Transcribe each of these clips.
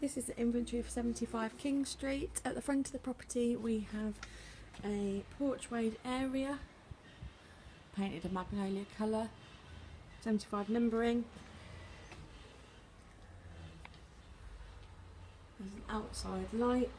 This is the inventory for 75 King Street. At the front of the property we have a porchway area, painted a magnolia colour, 75 numbering. There's an outside light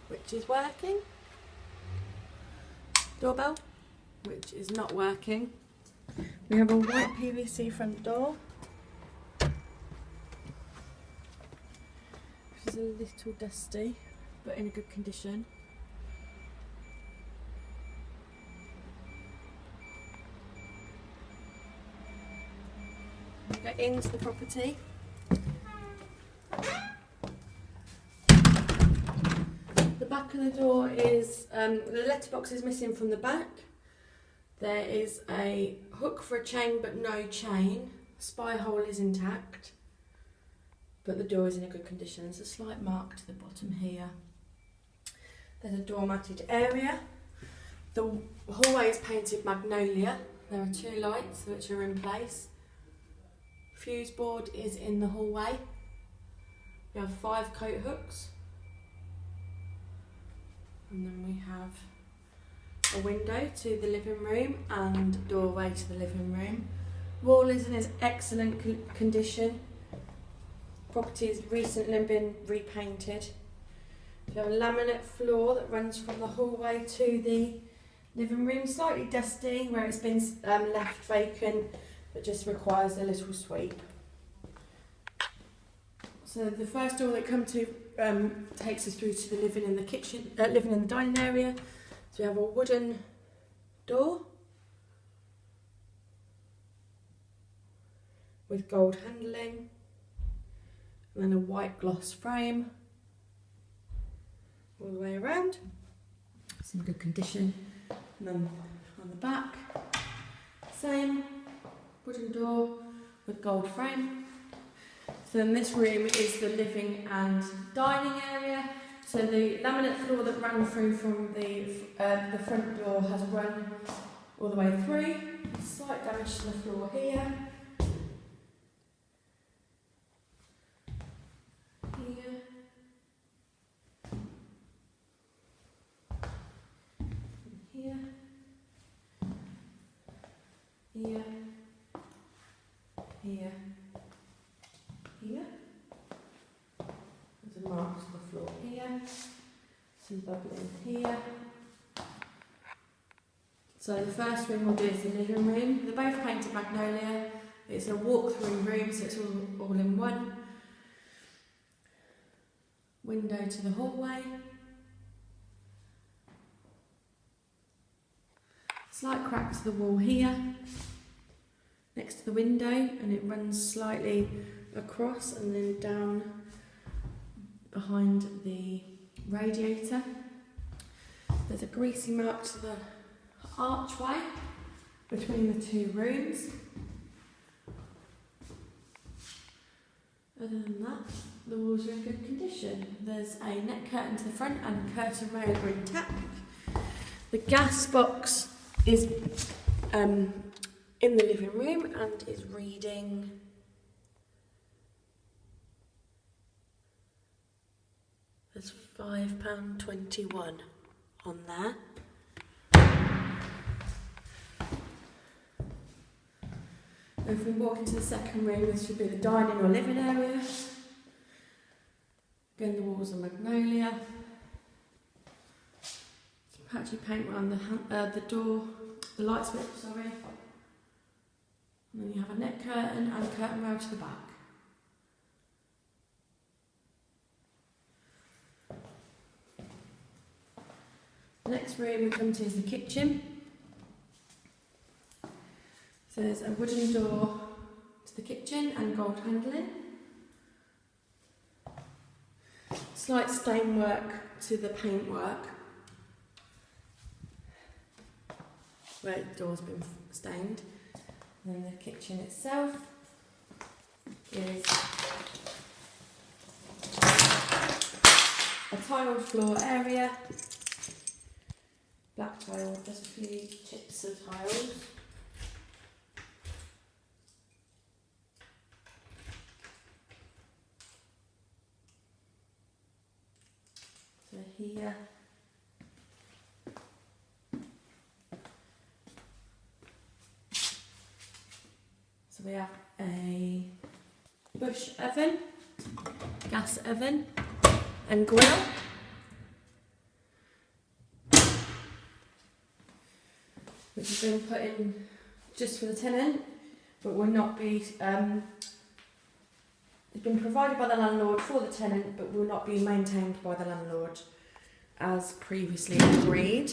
which is working, doorbell which is not working. We have a white PVC front door, which is a little dusty but in a good condition. We go into the property. The back of the door is, the letterbox is missing from the back. There is a hook for a chain but no chain. Spy hole is intact, but the door is in a good condition. There's a slight mark to the bottom here. There's a doormatted area. The hallway is painted magnolia. There are two lights which are in place. Fuse board is in the hallway. We have 5 coat hooks. And then we have a window to the living room and doorway to the living room. Wall is in excellent condition. Property has recently been repainted. We have a laminate floor that runs from the hallway to the living room, slightly dusty where it's been left vacant, but just requires a little sweep. So the first door that come to takes us through to the living in the kitchen, living in the dining area. So we have a wooden door with gold handling, and then a white gloss frame all the way around. It's in good condition. And then on the back, same wooden door with gold frame. So in this room is the living and dining area. So the laminate floor that ran through from the front door has run all the way through. Slight damage to the floor here. Here. Here. Here. Here. Here. There's a mark to the floor here. Some bubbling here. So the first room we'll do is the living room. They're both painted magnolia. It's a walk-through room, so it's all in one. Window to the hallway. Slight crack to the wall here, next to the window, and it runs slightly across and then down behind the radiator. There's a greasy mark to the archway between the two rooms. Other than that, the walls are in good condition. There's a net curtain to the front and curtain rail are intact. The gas box is in the living room and is reading there's £5.21 on there. If we walk into the second room, this should be the dining or living area. Again, the walls are magnolia. Some patchy paint around the door, the light switch, sorry. And then you have a net curtain and a curtain rail to the back. The next room we come to is the kitchen. So there's a wooden door to the kitchen and gold handling. Slight stain work to the paintwork where the door's been stained. And then the kitchen itself is a tiled floor area, black tile, just a few chips of tiles. here. So we have a bush oven, gas oven and grill. Which has been put in just for the tenant, but will not be, it's been provided by the landlord for the tenant, but will not be maintained by the landlord as previously agreed.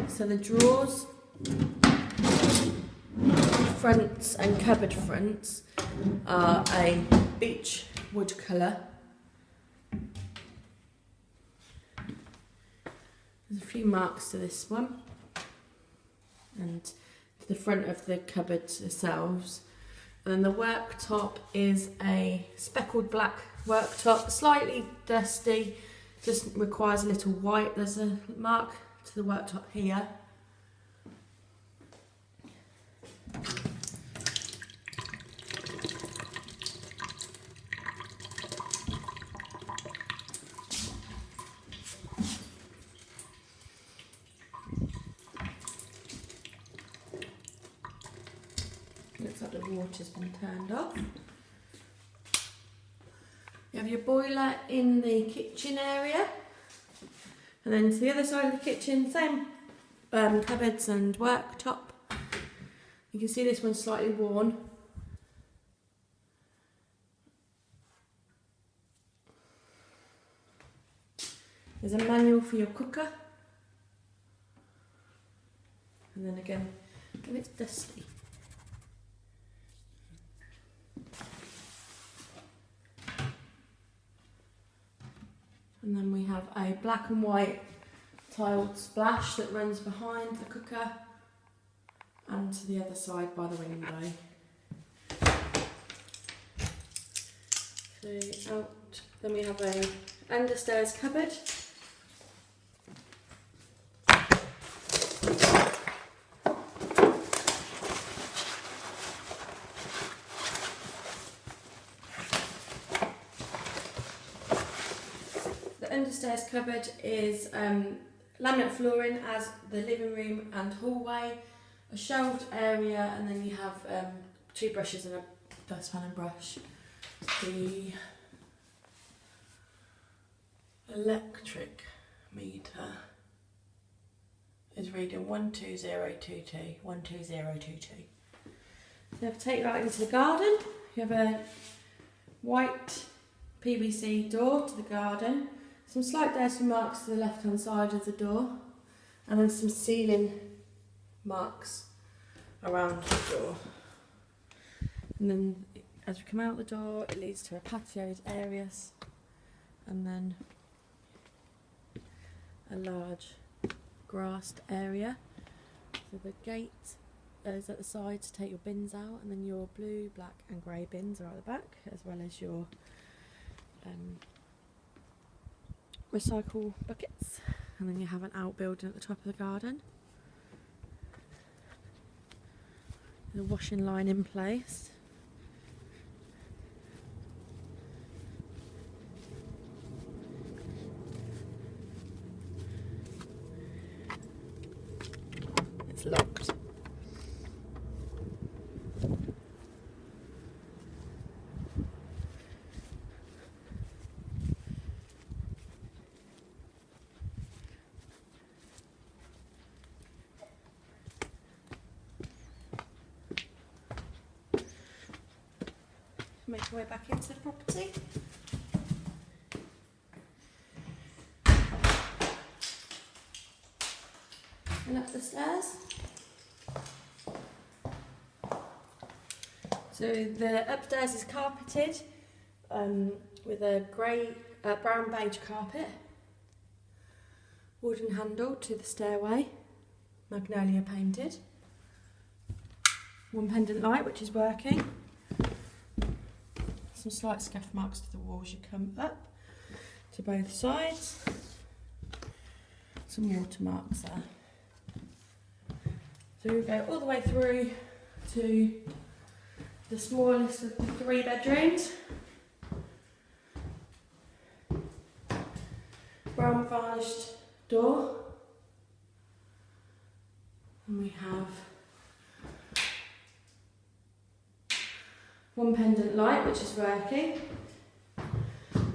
So the drawers, fronts and cupboard fronts are a beech wood colour. There's a few marks to this one. And the front of the cupboards themselves. And then the worktop is a speckled black worktop, slightly dusty, just requires a little white. There's a mark to the worktop here. Looks like the water's been turned off. You have your boiler in the kitchen area, and then to the other side of the kitchen, same cupboards and worktop. You can see this one's slightly worn. There's a manual for your cooker, and then again, and it's dusty. And then we have a black and white tiled splash that runs behind the cooker and to the other side by the window. So then we have a understairs cupboard. Understairs cupboard is laminate flooring as the living room and hallway, a shelved area, and then you have 2 brushes and a dustpan and brush. The electric meter is reading 12022, 12022. You have to take that into the garden. You have a white PVC door to the garden. Some slight dirty marks to the left hand side of the door, and then some ceiling marks around the door. And then as we come out the door, it leads to a patioed areas, and then a large grassed area. So the gate is at the side to take your bins out, and then your blue, black and grey bins are at the back, as well as your recycle buckets, and then you have an outbuilding at the top of the garden. The washing line in place. It's locked. Make your way back into the property. And up the stairs. So the upstairs is carpeted with a brown beige carpet. Wooden handle to the stairway, magnolia painted. One pendant light which is working. Some slight scuff marks to the walls you come up to both sides. Some watermarks there. So we go all the way through to the smallest of the 3 bedrooms. brown varnished door. And we have one pendant light which is working.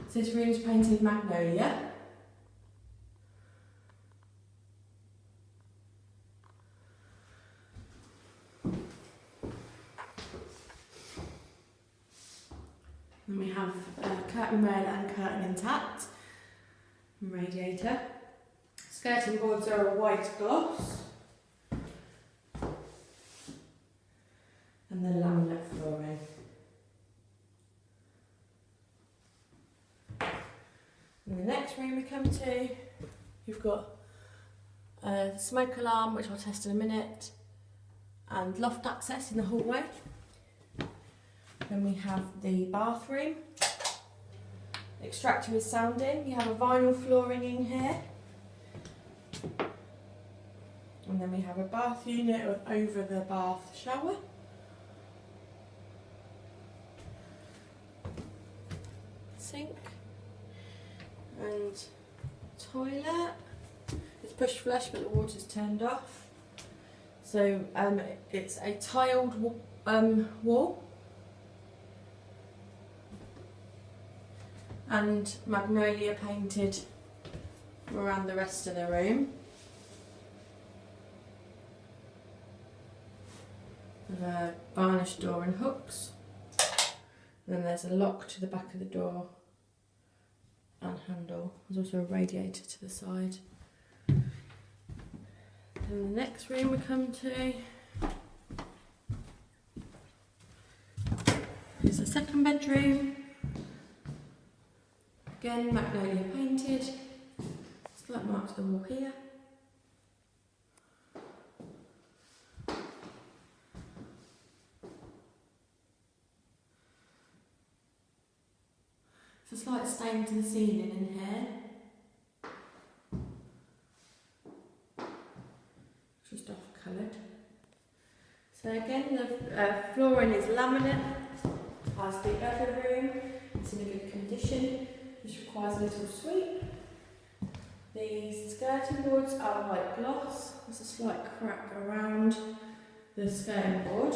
So this room is painted magnolia. Then we have curtain rail and curtain intact, and radiator. Skirting boards are a white gloss, and the laminate flooring. In the next room we come to, you've got the smoke alarm, which I'll test in a minute, and loft access in the hallway. Then we have the bathroom. Extractor is sounding. You have a vinyl flooring in here. And then we have a bath unit with over the bath shower. Sink. And toilet. It's push flush but the water's turned off. So it's a tiled wall. And magnolia painted around the rest of the room. With a varnished door and hooks. And then there's a lock to the back of the door and handle. There's also a radiator to the side. And the next room we come to is the second bedroom. Again, magnolia painted. Slight mark to the wall here. There's a slight stain to the ceiling in here. Just off coloured. So again, the flooring is laminate, as the other room. It's in a good condition. This requires a little sweep. The skirting boards are white gloss. There's a slight crack around the skirting board.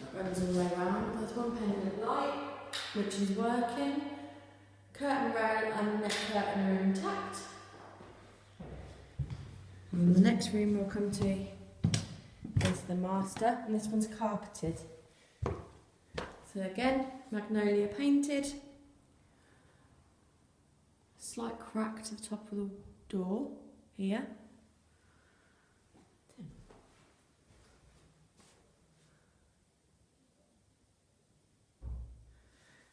That runs all the way around. There's one pendant light which is working. Curtain rail and net curtain are intact. And the next room we'll come to is the master, and this one's carpeted. So again, magnolia painted. Slight crack to the top of the door here.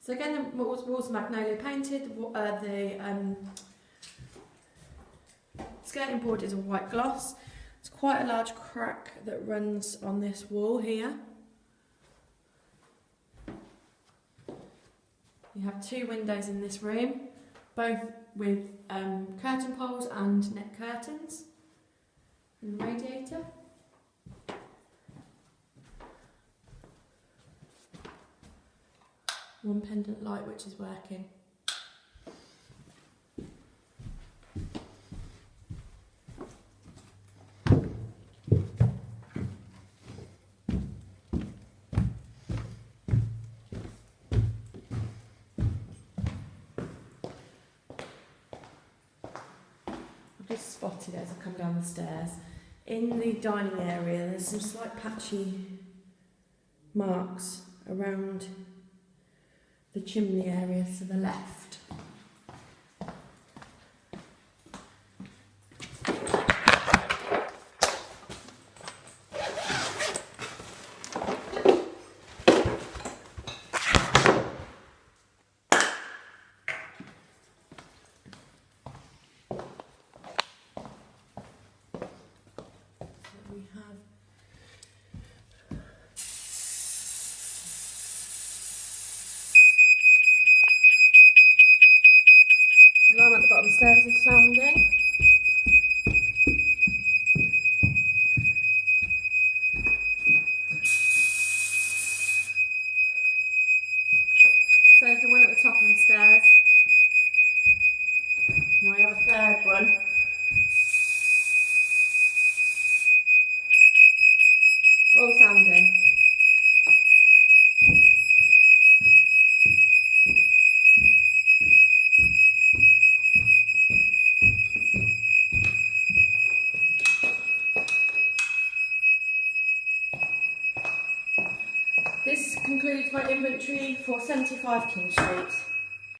So again, the walls are magnolia painted. The skirting board is a white gloss. It's quite a large crack that runs on this wall here. You have two windows in this room, both with curtain poles and net curtains, and radiator. One pendant light which is working. I've just spotted it as I come down the stairs. In the dining area there's some slight patchy marks around the chimney area to the left. So we have the stairs are sounding. So there's the one at the top of the stairs. Now we have a third one. All sounding. This concludes my inventory for 75 King Street.